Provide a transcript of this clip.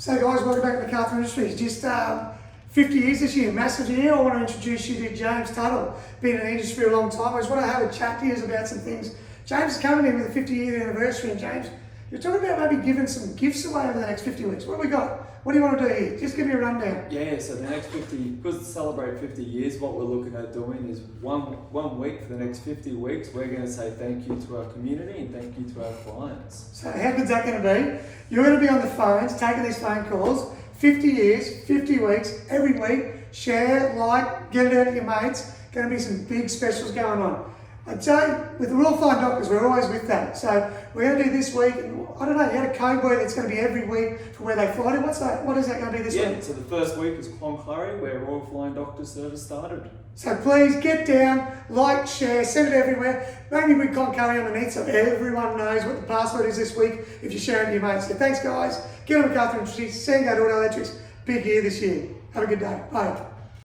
So guys, welcome back to McArthur Industries. Just 50 years this year, massive year. I want to introduce you to James Tuttle. Been in the industry for a long time. I just want to have a chat to you about some things. James is coming in with a 50-year anniversary, and James, you're talking about maybe giving some gifts away over the next 50 weeks. What have we got? What do you want to do here? Just give me a rundown. Yeah, so the next 50, because to celebrate 50 years, what we're looking at doing is one week for the next 50 weeks, we're going to say thank you to our community and thank you to our clients. So how good's that going to be? You're going to be on the phones, taking these phone calls, 50 years, 50 weeks, every week. Share, like, get it out to your mates. Going to be some big specials going on. I tell you, with the Royal Flying Doctors, we're always with that. So we're going to do this week, I don't know, you had a code word that's going to be every week for where they fly to. What is that going to be this week? Yeah, so the first week is Cloncurry, where Royal Flying Doctors service started. So please get down, like, share, send it everywhere. Maybe with Cloncurry underneath so everyone knows what the password is this week if you share it to your mates. So thanks guys, get on McArthur Industries, Sandgate Auto Electrics, big year this year. Have a good day. Bye.